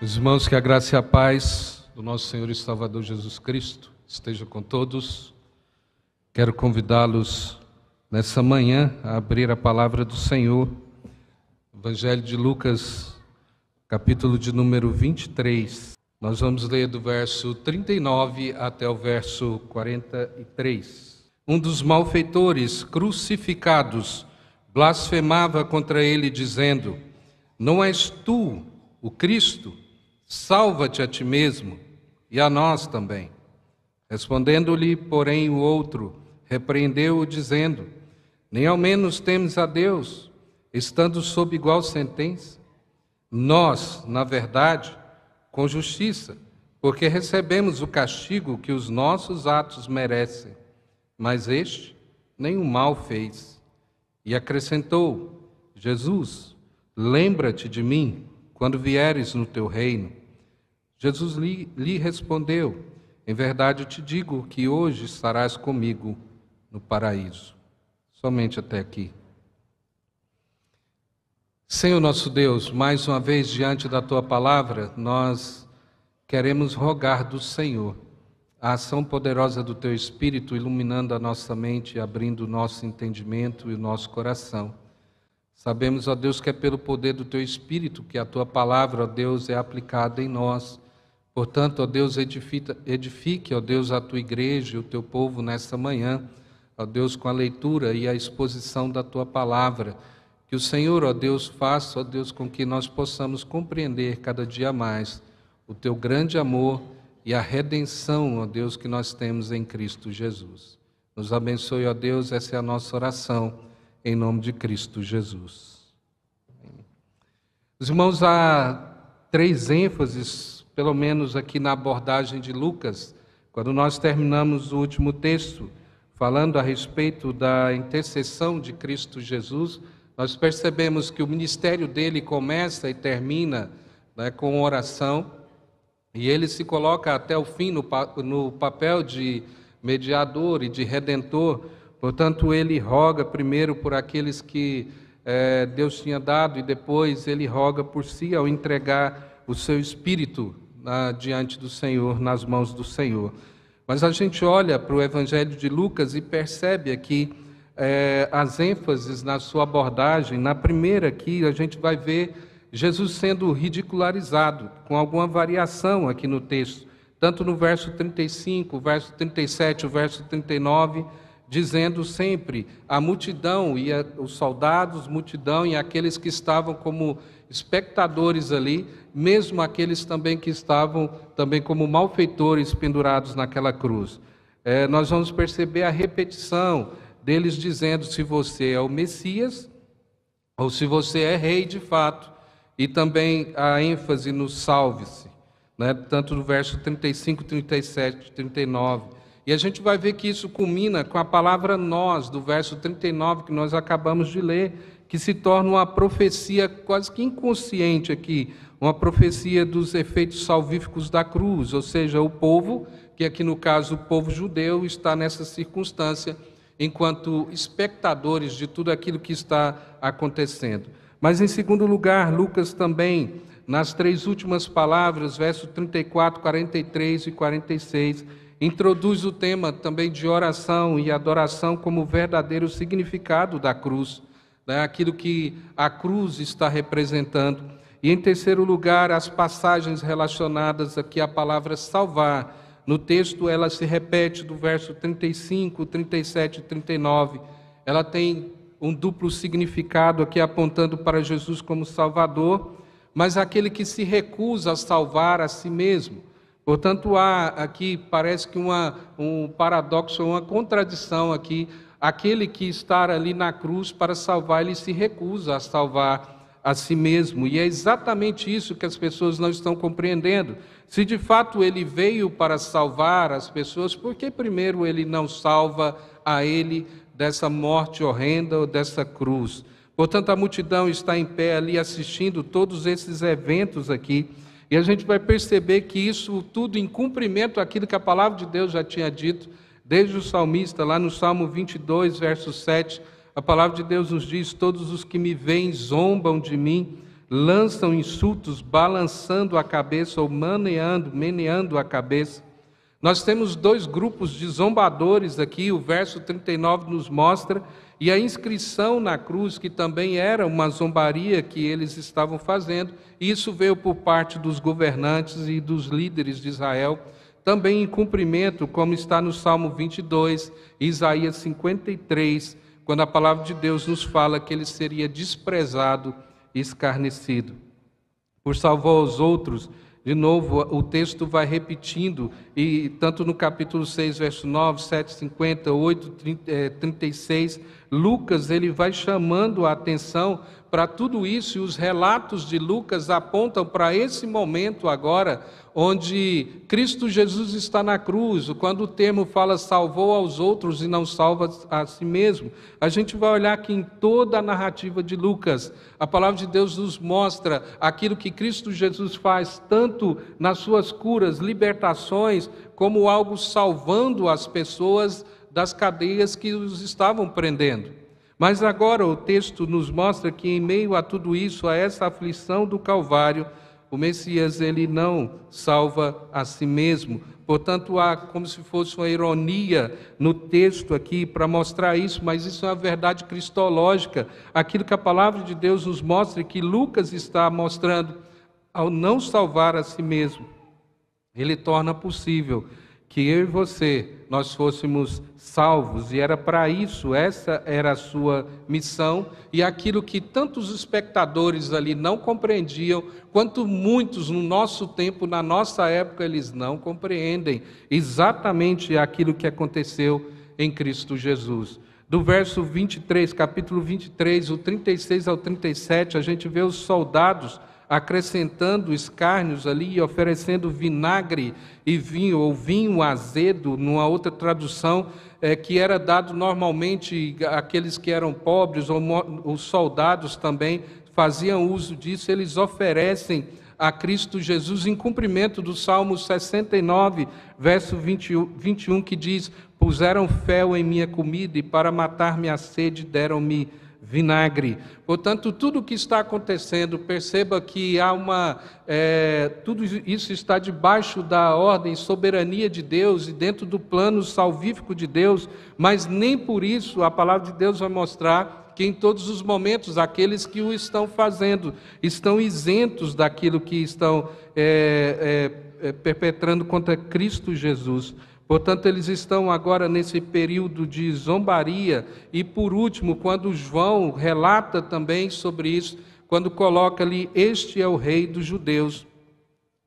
Meus irmãos, que a graça e a paz do nosso Senhor e Salvador Jesus Cristo esteja com todos. Quero convidá-los nessa manhã a abrir a palavra do Senhor, Evangelho de Lucas, capítulo de número 23. Nós vamos ler do verso 39 até o verso 43. Um dos malfeitores crucificados blasfemava contra ele, dizendo: Não és tu o Cristo? Salva-te a ti mesmo e a nós também. Respondendo-lhe, porém, o outro repreendeu-o, dizendo: Nem ao menos temes a Deus, estando sob igual sentença? Nós, na verdade, com justiça, porque recebemos o castigo que os nossos atos merecem, mas este nenhum mal fez. E acrescentou: Jesus, lembra-te de mim quando vieres no teu reino. Jesus lhe respondeu: Em verdade te digo que hoje estarás comigo no paraíso. Somente até aqui. Senhor nosso Deus, mais uma vez diante da Tua palavra, nós queremos rogar do Senhor a ação poderosa do Teu Espírito, iluminando a nossa mente, abrindo o nosso entendimento e o nosso coração. Sabemos, ó Deus, que é pelo poder do Teu Espírito que a Tua palavra, ó Deus, é aplicada em nós. Portanto, ó Deus, edifique, ó Deus, a Tua igreja e o Teu povo nesta manhã, ó Deus, com a leitura e a exposição da Tua palavra. Que o Senhor, ó Deus, faça, ó Deus, com que nós possamos compreender cada dia mais o Teu grande amor e a redenção, ó Deus, que nós temos em Cristo Jesus. Nos abençoe, ó Deus, essa é a nossa oração, em nome de Cristo Jesus. Os irmãos, há três ênfases, pelo menos aqui na abordagem de Lucas, quando nós terminamos o último texto, falando a respeito da intercessão de Cristo Jesus, nós percebemos que o ministério dele começa e termina, né, com oração, e ele se coloca até o fim no papel de mediador e de redentor. Portanto, ele roga primeiro por aqueles que Deus tinha dado, e depois ele roga por si ao entregar o seu espírito diante do Senhor, nas mãos do Senhor. Mas a gente olha para o Evangelho de Lucas e percebe aqui as ênfases na sua abordagem. Na primeira aqui, a gente vai ver Jesus sendo ridicularizado, com alguma variação aqui no texto, tanto no verso 35, o verso 37, o verso 39, dizendo sempre a multidão, e os soldados, multidão e aqueles que estavam como espectadores ali, mesmo aqueles também que estavam também como malfeitores pendurados naquela cruz. Nós vamos perceber a repetição deles dizendo se você é o Messias ou se você é rei de fato, e também a ênfase no salve-se, né? Tanto no verso 35, 37, 39. E a gente vai ver que isso culmina com a palavra nós, do verso 39, que nós acabamos de ler, que se torna uma profecia quase que inconsciente aqui, uma profecia dos efeitos salvíficos da cruz, ou seja, o povo, que aqui no caso o povo judeu, está nessa circunstância, enquanto espectadores de tudo aquilo que está acontecendo. Mas em segundo lugar, Lucas também, nas três últimas palavras, versos 34, 43 e 46, introduz o tema também de oração e adoração como verdadeiro significado da cruz, né? Aquilo que a cruz está representando. E em terceiro lugar, as passagens relacionadas aqui à palavra salvar. No texto ela se repete do verso 35, 37 e 39. Ela tem um duplo significado aqui apontando para Jesus como Salvador, mas aquele que se recusa a salvar a si mesmo. Portanto, há aqui, parece que um paradoxo, uma contradição aqui. Aquele que está ali na cruz para salvar, ele se recusa a salvar a si mesmo. E é exatamente isso que as pessoas não estão compreendendo. Se de fato ele veio para salvar as pessoas, por que primeiro ele não salva a ele dessa morte horrenda ou dessa cruz? Portanto, a multidão está em pé ali assistindo todos esses eventos aqui. E a gente vai perceber que isso tudo em cumprimento àquilo que a palavra de Deus já tinha dito, desde o salmista, lá no Salmo 22, verso 7, a palavra de Deus nos diz: todos os que me veem zombam de mim, lançam insultos, balançando a cabeça ou meneando a cabeça. Nós temos dois grupos de zombadores aqui, o verso 39 nos mostra, e a inscrição na cruz, que também era uma zombaria que eles estavam fazendo, e isso veio por parte dos governantes e dos líderes de Israel, também em cumprimento, como está no Salmo 22, Isaías 53, quando a palavra de Deus nos fala que ele seria desprezado e escarnecido. Por salvar os outros, de novo, o texto vai repetindo, e tanto no capítulo 6, verso 9, 7, 50, 8, 36, Lucas ele vai chamando a atenção para tudo isso, e os relatos de Lucas apontam para esse momento agora, onde Cristo Jesus está na cruz, quando o termo fala salvou aos outros e não salva a si mesmo. A gente vai olhar que em toda a narrativa de Lucas, a palavra de Deus nos mostra aquilo que Cristo Jesus faz, tanto nas suas curas, libertações, como algo salvando as pessoas das cadeias que os estavam prendendo. Mas agora o texto nos mostra que em meio a tudo isso, a essa aflição do Calvário, o Messias ele não salva a si mesmo. Portanto, há como se fosse uma ironia no texto aqui para mostrar isso, mas isso é uma verdade cristológica. Aquilo que a palavra de Deus nos mostra e que Lucas está mostrando, ao não salvar a si mesmo, ele torna possível que eu e você, nós fôssemos salvos, e era para isso, essa era a sua missão, e aquilo que tantos espectadores ali não compreendiam, quanto muitos no nosso tempo, na nossa época, eles não compreendem exatamente aquilo que aconteceu em Cristo Jesus. Do verso 23, capítulo 23, o 36 ao 37, a gente vê os soldados acrescentando escárnios ali e oferecendo vinagre e vinho, ou vinho azedo, numa outra tradução, que era dado normalmente àqueles que eram pobres, ou os soldados também faziam uso disso. Eles oferecem a Cristo Jesus em cumprimento do Salmo 69, verso 21, que diz: puseram fel em minha comida e para matar-me a sede deram-me vinagre. Portanto, tudo o que está acontecendo, perceba que há tudo isso está debaixo da ordem, soberania de Deus e dentro do plano salvífico de Deus, mas nem por isso a palavra de Deus vai mostrar que em todos os momentos aqueles que o estão fazendo estão isentos daquilo que estão perpetrando contra Cristo Jesus. Portanto, eles estão agora nesse período de zombaria. E por último, quando João relata também sobre isso, quando coloca ali, este é o rei dos judeus,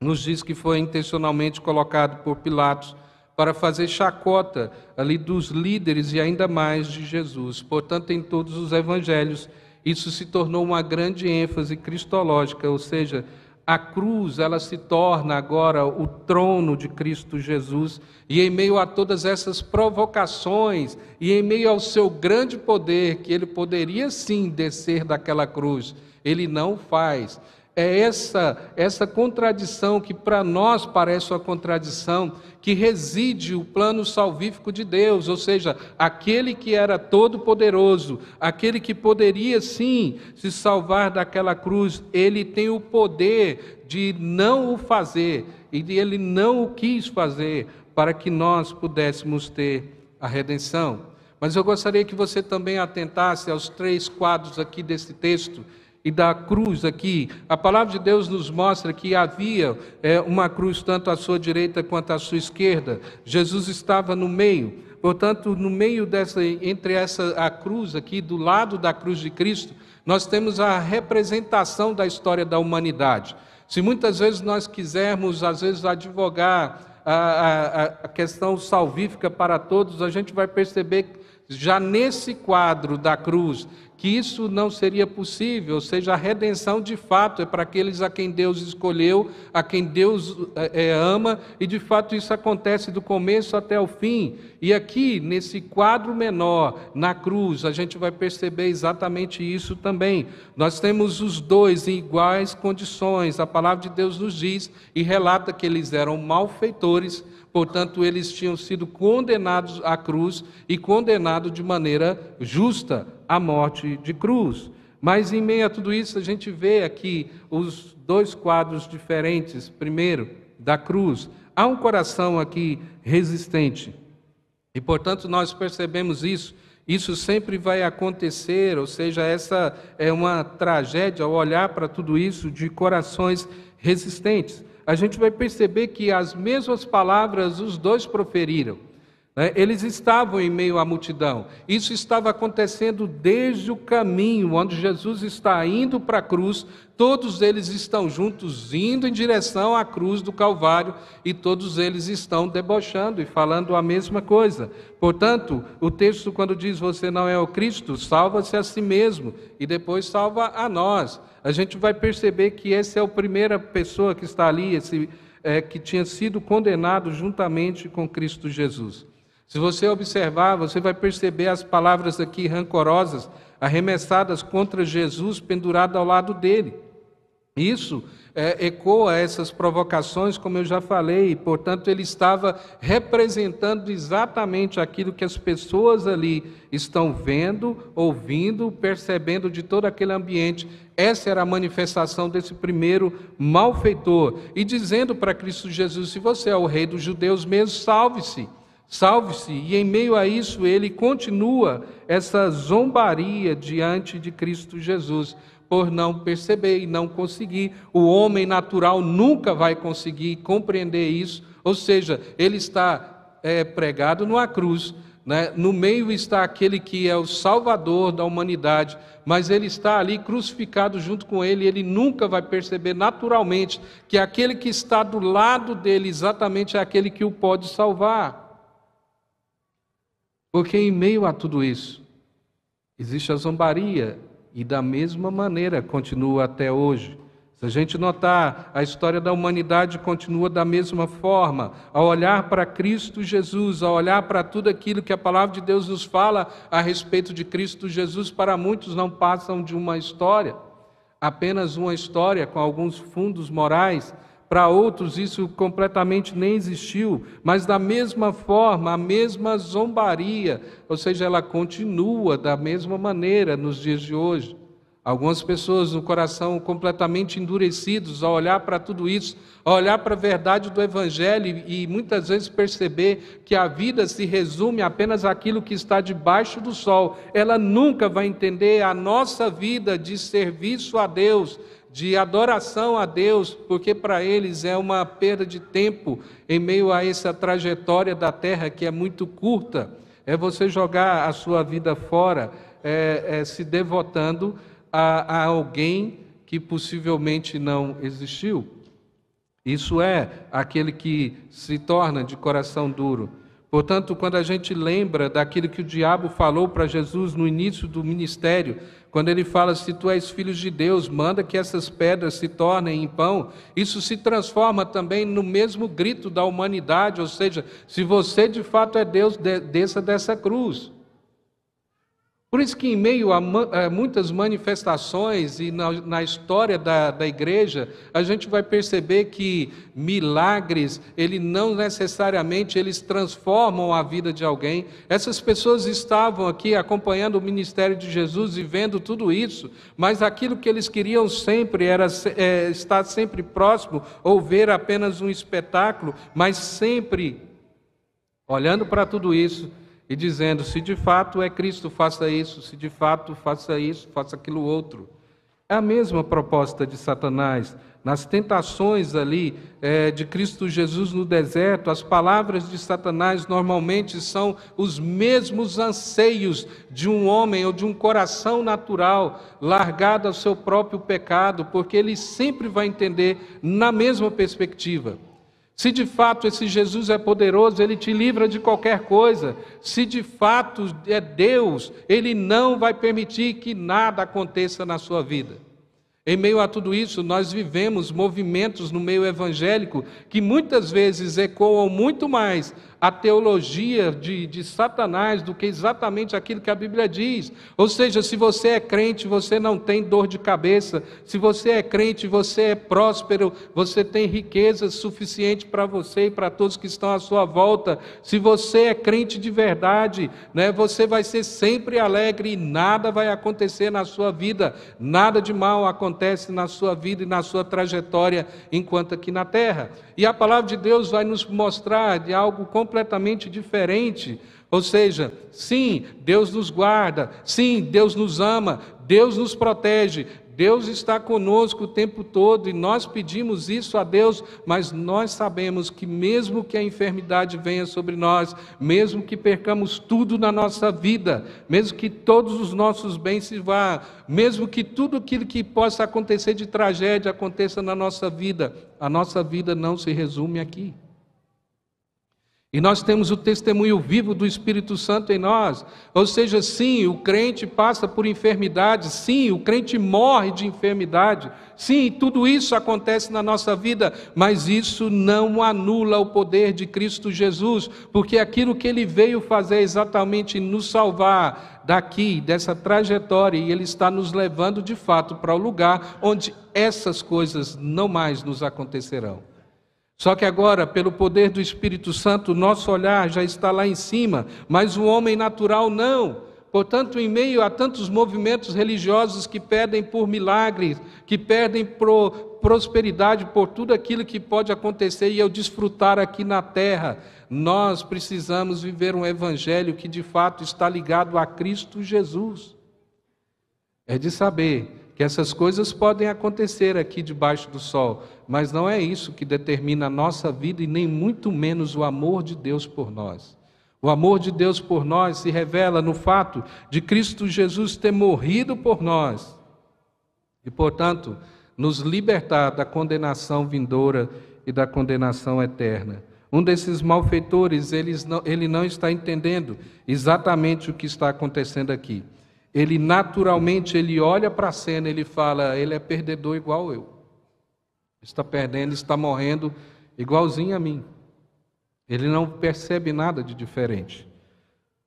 nos diz que foi intencionalmente colocado por Pilatos para fazer chacota ali dos líderes e ainda mais de Jesus. Portanto, em todos os evangelhos, isso se tornou uma grande ênfase cristológica, ou seja, a cruz, ela se torna agora o trono de Cristo Jesus, e em meio a todas essas provocações, e em meio ao seu grande poder, que ele poderia sim descer daquela cruz, ele não faz. É essa contradição que para nós parece uma contradição, que reside o plano salvífico de Deus, ou seja, aquele que era todo-poderoso, aquele que poderia sim se salvar daquela cruz, ele tem o poder de não o fazer, e ele não o quis fazer, para que nós pudéssemos ter a redenção. Mas eu gostaria que você também atentasse aos 3 quadros aqui desse texto, e da cruz aqui. A palavra de Deus nos mostra que havia uma cruz tanto à sua direita quanto à sua esquerda. Jesus estava no meio. Portanto, no meio entre a cruz aqui, do lado da cruz de Cristo, nós temos a representação da história da humanidade. Se muitas vezes nós quisermos, às vezes, advogar a questão salvífica para todos, a gente vai perceber já nesse quadro da cruz, que isso não seria possível, ou seja, a redenção de fato é para aqueles a quem Deus escolheu, a quem Deus ama, e de fato isso acontece do começo até o fim. E aqui, nesse quadro menor, na cruz, a gente vai perceber exatamente isso também. Nós temos os dois em iguais condições, a palavra de Deus nos diz e relata que eles eram malfeitores. Portanto, eles tinham sido condenados à cruz e condenados de maneira justa à morte de cruz. Mas em meio a tudo isso, a gente vê aqui os dois quadros diferentes. Primeiro, da cruz. Há um coração aqui resistente. E, portanto, nós percebemos isso. Isso sempre vai acontecer, ou seja, essa é uma tragédia ao olhar para tudo isso de corações resistentes. A gente vai perceber que as mesmas palavras os dois proferiram. Eles estavam em meio à multidão. Isso estava acontecendo desde o caminho, onde Jesus está indo para a cruz. Todos eles estão juntos, indo em direção à cruz do Calvário, e todos eles estão debochando e falando a mesma coisa. Portanto, o texto, quando diz você não é o Cristo, salva-se a si mesmo, e depois salva a nós. A gente vai perceber que essa é a primeira pessoa que está ali, que tinha sido condenado juntamente com Cristo Jesus. Se você observar, você vai perceber as palavras aqui rancorosas, arremessadas contra Jesus, pendurado ao lado dele. Isso ecoa essas provocações, como eu já falei, e, portanto, ele estava representando exatamente aquilo que as pessoas ali estão vendo, ouvindo, percebendo de todo aquele ambiente. Essa era a manifestação desse primeiro malfeitor, e dizendo para Cristo Jesus: se você é o rei dos judeus mesmo, salve-se. Salve-se, e em meio a isso ele continua essa zombaria diante de Cristo Jesus, por não perceber e não conseguir. O homem natural nunca vai conseguir compreender isso, ou seja, ele está pregado numa cruz, né? No meio está aquele que é o Salvador da humanidade, mas ele está ali crucificado junto com ele, e ele nunca vai perceber naturalmente que aquele que está do lado dele exatamente é aquele que o pode salvar. Porque em meio a tudo isso, existe a zombaria, e da mesma maneira continua até hoje. Se a gente notar, a história da humanidade continua da mesma forma. Ao olhar para Cristo Jesus, ao olhar para tudo aquilo que a palavra de Deus nos fala a respeito de Cristo Jesus, para muitos não passam de uma história, apenas uma história com alguns fundos morais. Para outros isso completamente nem existiu, mas da mesma forma, a mesma zombaria, ou seja, ela continua da mesma maneira nos dias de hoje. Algumas pessoas no coração completamente endurecidos ao olhar para tudo isso, ao olhar para a verdade do Evangelho e muitas vezes perceber que a vida se resume apenas àquilo que está debaixo do sol. Ela nunca vai entender a nossa vida de serviço a Deus, de adoração a Deus, porque para eles é uma perda de tempo em meio a essa trajetória da terra que é muito curta. É você jogar a sua vida fora, se devotando a alguém que possivelmente não existiu. Isso é aquele que se torna de coração duro. Portanto, quando a gente lembra daquilo que o diabo falou para Jesus no início do ministério, quando ele fala: se tu és filho de Deus, manda que essas pedras se tornem em pão, isso se transforma também no mesmo grito da humanidade, ou seja, se você de fato é Deus, desça dessa cruz. Por isso que em meio a muitas manifestações e na história da igreja, a gente vai perceber que milagres, não necessariamente eles transformam a vida de alguém. Essas pessoas estavam aqui acompanhando o ministério de Jesus e vendo tudo isso, mas aquilo que eles queriam sempre era estar sempre próximo ou ver apenas um espetáculo, mas sempre olhando para tudo isso e dizendo: se de fato é Cristo, faça isso, se de fato faça isso, faça aquilo outro. É a mesma proposta de Satanás. Nas tentações ali de Cristo Jesus no deserto, as palavras de Satanás normalmente são os mesmos anseios de um homem ou de um coração natural, largado ao seu próprio pecado, porque ele sempre vai entender na mesma perspectiva. Se de fato esse Jesus é poderoso, ele te livra de qualquer coisa. Se de fato é Deus, ele não vai permitir que nada aconteça na sua vida. Em meio a tudo isso, nós vivemos movimentos no meio evangélico que muitas vezes ecoam muito mais a teologia de Satanás do que exatamente aquilo que a Bíblia diz. Ou seja, se você é crente, você não tem dor de cabeça. Se você é crente, você é próspero, você tem riqueza suficiente para você e para todos que estão à sua volta. Se você é crente de verdade, né, você vai ser sempre alegre e nada vai acontecer na sua vida. Nada de mal acontece na sua vida e na sua trajetória enquanto aqui na terra. E a palavra de Deus vai nos mostrar de algo completamente diferente. Ou seja, sim, Deus nos guarda, sim, Deus nos ama, Deus nos protege, Deus está conosco o tempo todo e nós pedimos isso a Deus, mas nós sabemos que mesmo que a enfermidade venha sobre nós, mesmo que percamos tudo na nossa vida, mesmo que todos os nossos bens se vá, mesmo que tudo aquilo que possa acontecer de tragédia aconteça na nossa vida, a nossa vida não se resume aqui. E nós temos o testemunho vivo do Espírito Santo em nós. Ou seja, sim, o crente passa por enfermidade, sim, o crente morre de enfermidade, sim, tudo isso acontece na nossa vida, mas isso não anula o poder de Cristo Jesus, porque aquilo que Ele veio fazer é exatamente nos salvar daqui, dessa trajetória, e Ele está nos levando de fato para o lugar onde essas coisas não mais nos acontecerão. Só que agora, pelo poder do Espírito Santo, o nosso olhar já está lá em cima, mas o homem natural não. Portanto, em meio a tantos movimentos religiosos que pedem por milagres, que pedem por prosperidade, por tudo aquilo que pode acontecer e eu desfrutar aqui na terra, nós precisamos viver um evangelho que de fato está ligado a Cristo Jesus. É de saber que essas coisas podem acontecer aqui debaixo do sol, mas não é isso que determina a nossa vida e nem muito menos o amor de Deus por nós. O amor de Deus por nós se revela no fato de Cristo Jesus ter morrido por nós e, portanto, nos libertar da condenação vindoura e da condenação eterna. Um desses malfeitores, ele não está entendendo exatamente o que está acontecendo aqui. Ele naturalmente, ele olha para a cena, ele fala, ele é perdedor igual eu. Está perdendo, está morrendo igualzinho a mim. Ele não percebe nada de diferente.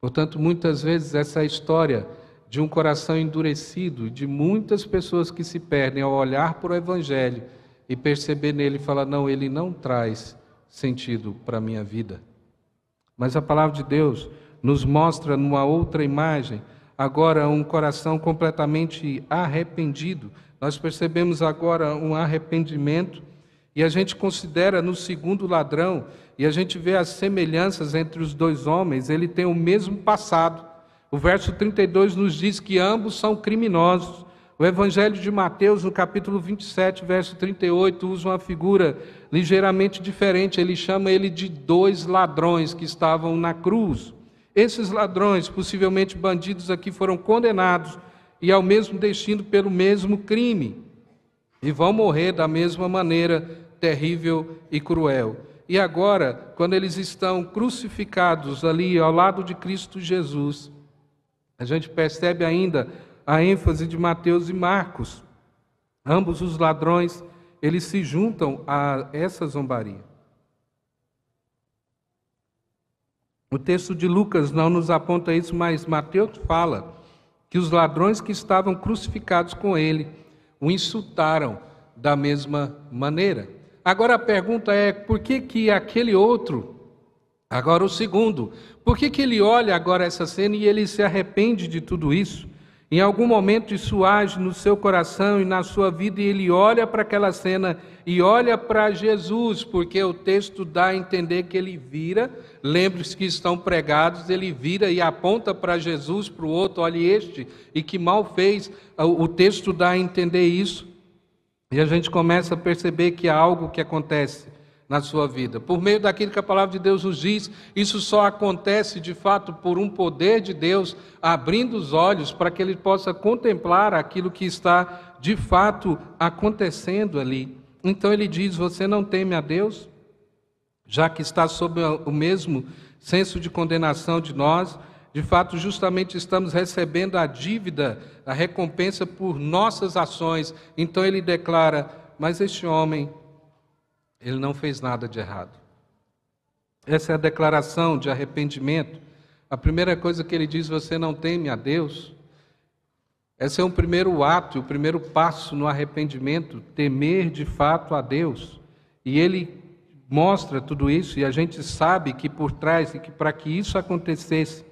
Portanto, muitas vezes essa história de um coração endurecido, de muitas pessoas que se perdem ao olhar para o Evangelho e perceber nele e falar, não, ele não traz sentido para a minha vida. Mas a palavra de Deus nos mostra numa outra imagem, agora um coração completamente arrependido. Nós percebemos agora um arrependimento e a gente considera no segundo ladrão e a gente vê as semelhanças entre os dois homens, ele tem o mesmo passado. O verso 32 nos diz que ambos são criminosos. O Evangelho de Mateus, no capítulo 27, verso 38, usa uma figura ligeiramente diferente. Ele chama ele de dois ladrões que estavam na cruz. Esses ladrões, possivelmente bandidos aqui, foram condenados e ao mesmo destino pelo mesmo crime. E vão morrer da mesma maneira terrível e cruel. E agora, quando eles estão crucificados ali ao lado de Cristo Jesus, a gente percebe ainda a ênfase de Mateus e Marcos. Ambos os ladrões, eles se juntam a essa zombaria. O texto de Lucas não nos aponta isso, mas Mateus fala que os ladrões que estavam crucificados com ele o insultaram da mesma maneira. Agora a pergunta é, por que aquele outro, agora o segundo, por que ele olha agora essa cena e ele se arrepende de tudo isso? Em algum momento isso age no seu coração e na sua vida e ele olha para aquela cena e olha para Jesus, porque o texto dá a entender que ele vira, lembre-se que estão pregados, ele vira e aponta para Jesus, para o outro, olha este, e que mal fez. O texto dá a entender isso e a gente começa a perceber que há algo que acontece na sua vida. Por meio daquilo que a palavra de Deus nos diz, isso só acontece de fato por um poder de Deus abrindo os olhos para que ele possa contemplar aquilo que está de fato acontecendo ali. Então ele diz, você não teme a Deus? Já que está sob o mesmo senso de condenação de nós, de fato justamente estamos recebendo a dívida, a recompensa por nossas ações. Então ele declara, mas este homem, ele não fez nada de errado. Essa é a declaração de arrependimento. A primeira coisa que ele diz: você não teme a Deus. Esse é o primeiro ato, o primeiro passo no arrependimento, temer de fato a Deus. E ele mostra tudo isso, e a gente sabe que por trás, e que para que isso acontecesse,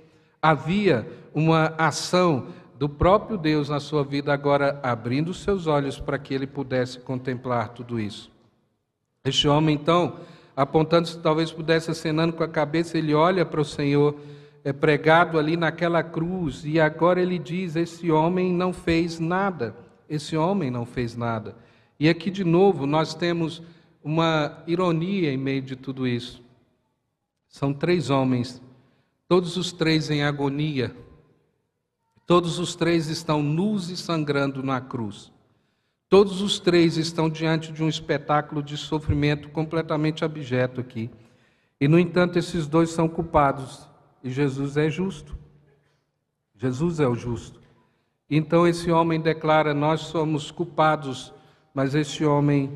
havia uma ação do próprio Deus na sua vida, agora abrindo os seus olhos para que ele pudesse contemplar tudo isso. Este homem, então, apontando-se, talvez pudesse acenando com a cabeça, ele olha para o Senhor, pregado ali naquela cruz, e agora ele diz: esse homem não fez nada, esse homem não fez nada. E aqui de novo nós temos uma ironia em meio de tudo isso. São 3 homens, todos os 3 em agonia, todos os 3 estão nus e sangrando na cruz. Todos os 3 estão diante de um espetáculo de sofrimento completamente abjeto aqui. E, no entanto, esses 2 são culpados. E Jesus é justo. Jesus é o justo. Então esse homem declara: nós somos culpados, mas esse homem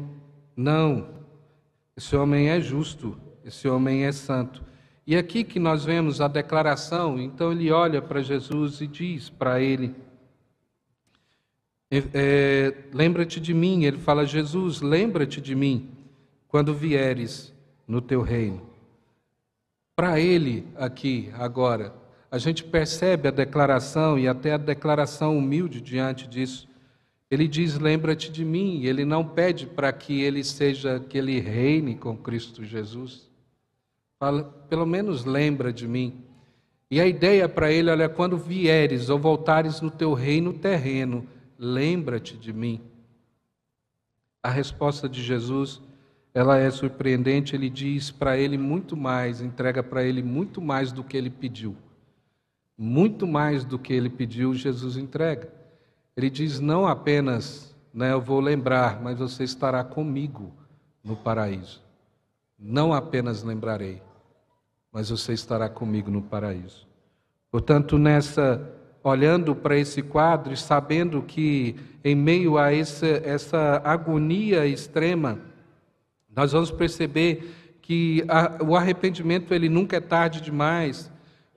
não. Esse homem é justo, esse homem é santo. E aqui que nós vemos a declaração. Então ele olha para Jesus e diz para ele: lembra-te de mim. Ele fala: Jesus, lembra-te de mim quando vieres no teu reino. Para ele, aqui, agora, a gente percebe a declaração e até a declaração humilde diante disso. Ele diz: lembra-te de mim. Ele não pede para que ele reine com Cristo Jesus. Fala: pelo menos lembra de mim. E a ideia para ele: olha, quando vieres ou voltares no teu reino terreno, lembra-te de mim. A resposta de Jesus, ela é surpreendente. Ele diz para ele muito mais, entrega para ele muito mais do que ele pediu. Muito mais do que ele pediu, Jesus entrega. Ele diz: não apenas, eu vou lembrar, mas você estará comigo no paraíso. Não apenas lembrarei, mas você estará comigo no paraíso. Portanto, olhando para esse quadro e sabendo que em meio a essa agonia extrema, nós vamos perceber que o arrependimento ele nunca é tarde demais,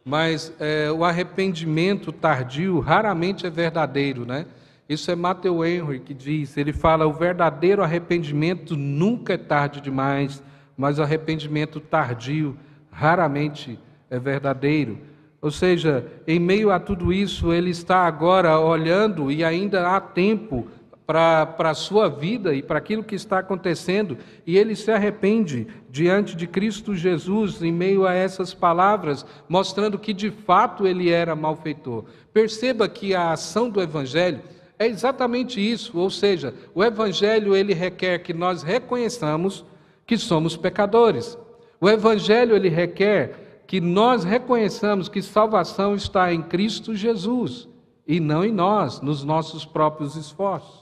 mas o arrependimento tardio raramente é verdadeiro, né? Isso é Matthew Henry que diz. Ele fala: o verdadeiro arrependimento nunca é tarde demais, mas o arrependimento tardio raramente é verdadeiro. Ou seja, em meio a tudo isso, ele está agora olhando e ainda há tempo para a sua vida e para aquilo que está acontecendo, e ele se arrepende diante de Cristo Jesus em meio a essas palavras, mostrando que de fato ele era malfeitor. Perceba que a ação do Evangelho é exatamente isso, ou seja, o Evangelho ele requer que nós reconheçamos que somos pecadores. O Evangelho ele requer que nós reconheçamos que salvação está em Cristo Jesus e não em nós, nos nossos próprios esforços.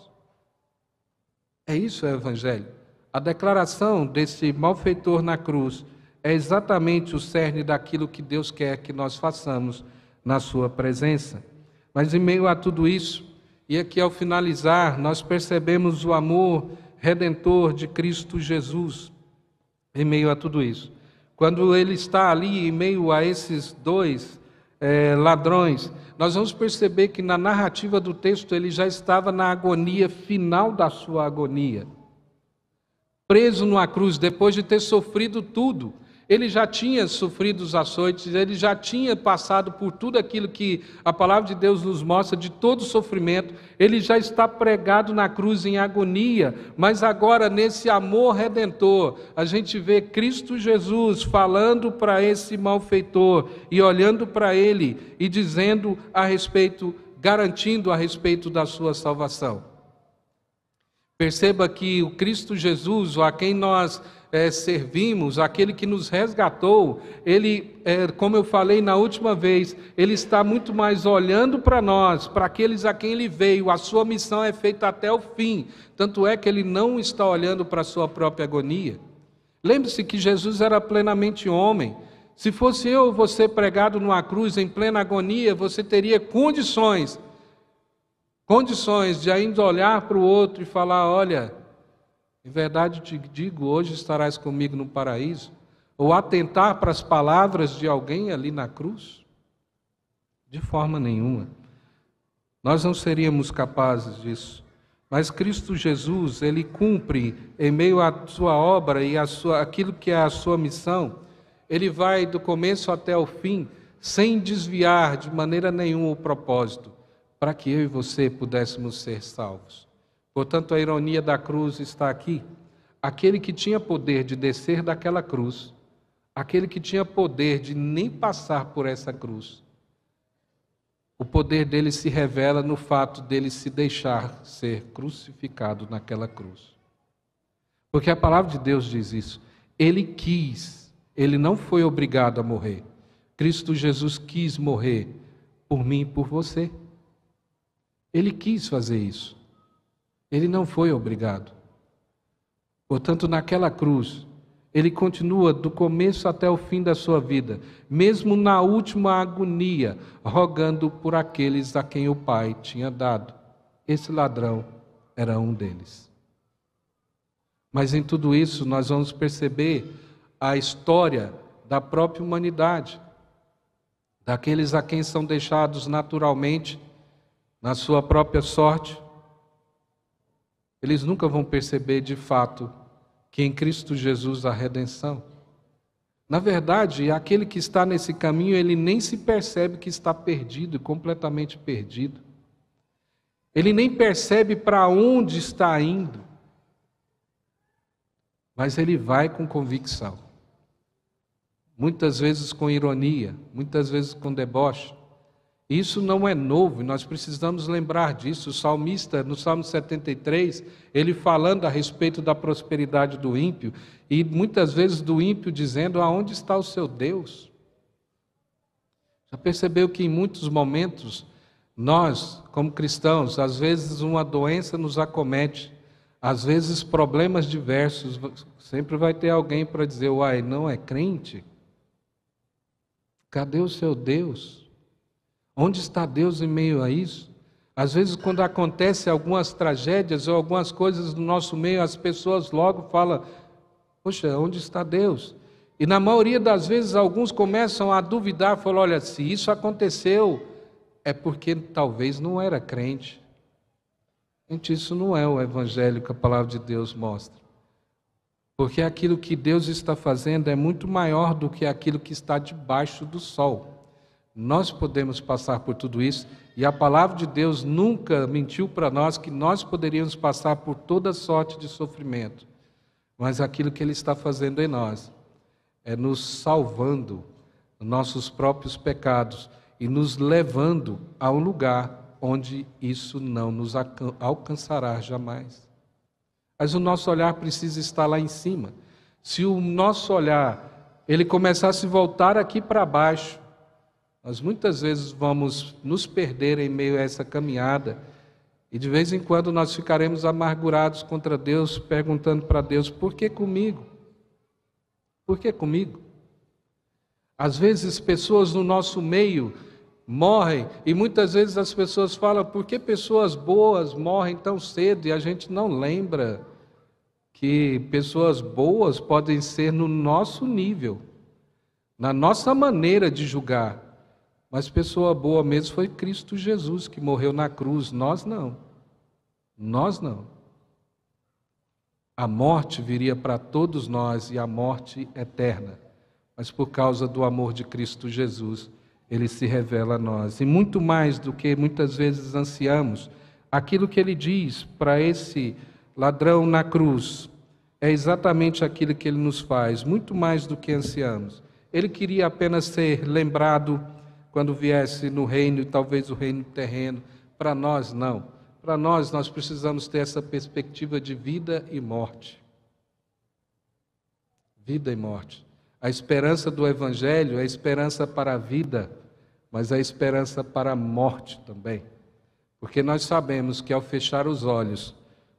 É isso o Evangelho. A declaração desse malfeitor na cruz é exatamente o cerne daquilo que Deus quer que nós façamos na sua presença. Mas em meio a tudo isso, e aqui ao finalizar, nós percebemos o amor redentor de Cristo Jesus em meio a tudo isso. Quando ele está ali em meio a esses 2 ladrões, nós vamos perceber que na narrativa do texto ele já estava na agonia final da sua agonia. Preso numa cruz, depois de ter sofrido tudo. Ele já tinha sofrido os açoites, ele já tinha passado por tudo aquilo que a palavra de Deus nos mostra, de todo o sofrimento. Ele já está pregado na cruz em agonia, mas agora nesse amor redentor, a gente vê Cristo Jesus falando para esse malfeitor e olhando para ele e dizendo a respeito, garantindo a respeito da sua salvação. Perceba que o Cristo Jesus, a quem nós servimos, aquele que nos resgatou, ele, como eu falei na última vez, ele está muito mais olhando para nós, para aqueles a quem ele veio. A sua missão é feita até o fim, tanto é que ele não está olhando para a sua própria agonia. Lembre-se que Jesus era plenamente homem. Se fosse eu ou você pregado numa cruz em plena agonia, você teria condições de ainda olhar para o outro e falar: olha, em verdade te digo, hoje estarás comigo no paraíso. ou atentar para as palavras de alguém ali na cruz? De forma nenhuma. Nós não seríamos capazes disso. Mas Cristo Jesus, Ele cumpre em meio à sua obra e aquilo que é a sua missão, Ele vai do começo até o fim, sem desviar de maneira nenhuma o propósito, para que eu e você pudéssemos ser salvos. Portanto, a ironia da cruz está aqui. Aquele que tinha poder de descer daquela cruz, aquele que tinha poder de nem passar por essa cruz, o poder dele se revela no fato dele se deixar ser crucificado naquela cruz. Porque a palavra de Deus diz isso. Ele quis, ele não foi obrigado a morrer. Cristo Jesus quis morrer por mim e por você. Ele quis fazer isso. Ele não foi obrigado. Portanto, naquela cruz, ele continua do começo até o fim da sua vida, mesmo na última agonia, rogando por aqueles a quem o Pai tinha dado. Esse ladrão era um deles. Mas em tudo isso nós vamos perceber a história da própria humanidade, daqueles a quem são deixados naturalmente na sua própria sorte. Eles nunca vão perceber de fato que em Cristo Jesus há redenção. Na verdade, aquele que está nesse caminho, ele nem se percebe que está perdido, completamente perdido. Ele nem percebe para onde está indo. Mas ele vai com convicção. Muitas vezes com ironia, muitas vezes com deboche. Isso não é novo, e nós precisamos lembrar disso. O salmista, no Salmo 73, ele falando a respeito da prosperidade do ímpio, e muitas vezes do ímpio dizendo, aonde está o seu Deus? Já percebeu que em muitos momentos, nós, como cristãos, às vezes uma doença nos acomete, às vezes problemas diversos, sempre vai ter alguém para dizer, uai, não é crente? Cadê o seu Deus? Onde está Deus em meio a isso? Às vezes, quando acontecem algumas tragédias ou algumas coisas no nosso meio, as pessoas logo falam, poxa, onde está Deus? E na maioria das vezes, alguns começam a duvidar, falam, olha, se isso aconteceu, é porque talvez não era crente. Gente, isso não é o evangelho que a palavra de Deus mostra. Porque aquilo que Deus está fazendo é muito maior do que aquilo que está debaixo do sol. Nós podemos passar por tudo isso, e a palavra de Deus nunca mentiu para nós que nós poderíamos passar por toda sorte de sofrimento. Mas aquilo que Ele está fazendo em nós é nos salvando dos nossos próprios pecados e nos levando a um lugar onde isso não nos alcançará jamais. Mas o nosso olhar precisa estar lá em cima. Se o nosso olhar ele começar a se voltar aqui para baixo, nós muitas vezes vamos nos perder em meio a essa caminhada e de vez em quando nós ficaremos amargurados contra Deus, perguntando para Deus, por que comigo? Por que comigo? Às vezes pessoas no nosso meio morrem e muitas vezes as pessoas falam, por que pessoas boas morrem tão cedo? E a gente não lembra que pessoas boas podem ser no nosso nível, na nossa maneira de julgar. Mas pessoa boa mesmo foi Cristo Jesus, que morreu na cruz. Nós não. Nós não. A morte viria para todos nós e a morte eterna. Mas por causa do amor de Cristo Jesus, Ele se revela a nós. E muito mais do que muitas vezes ansiamos, aquilo que Ele diz para esse ladrão na cruz, é exatamente aquilo que Ele nos faz, muito mais do que ansiamos. Ele queria apenas ser lembrado quando viesse no reino, talvez o reino terreno. Para nós, não. Para nós precisamos ter essa perspectiva de vida e morte. Vida e morte. A esperança do Evangelho é a esperança para a vida, mas é a esperança para a morte também. Porque nós sabemos que ao fechar os olhos,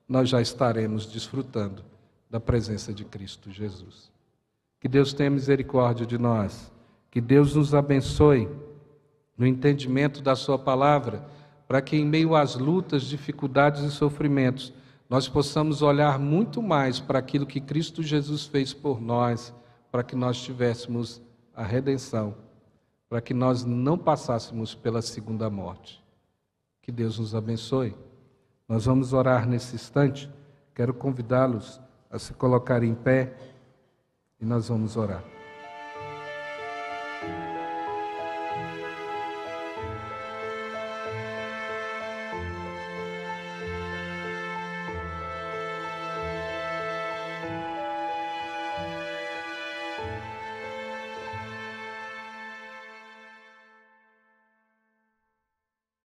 nós já estaremos desfrutando da presença de Cristo Jesus. Que Deus tenha misericórdia de nós. Que Deus nos abençoe no entendimento da sua palavra, para que em meio às lutas, dificuldades e sofrimentos, nós possamos olhar muito mais para aquilo que Cristo Jesus fez por nós, para que nós tivéssemos a redenção, para que nós não passássemos pela segunda morte. Que Deus nos abençoe. Nós vamos orar nesse instante. Quero convidá-los a se colocar em pé e nós vamos orar.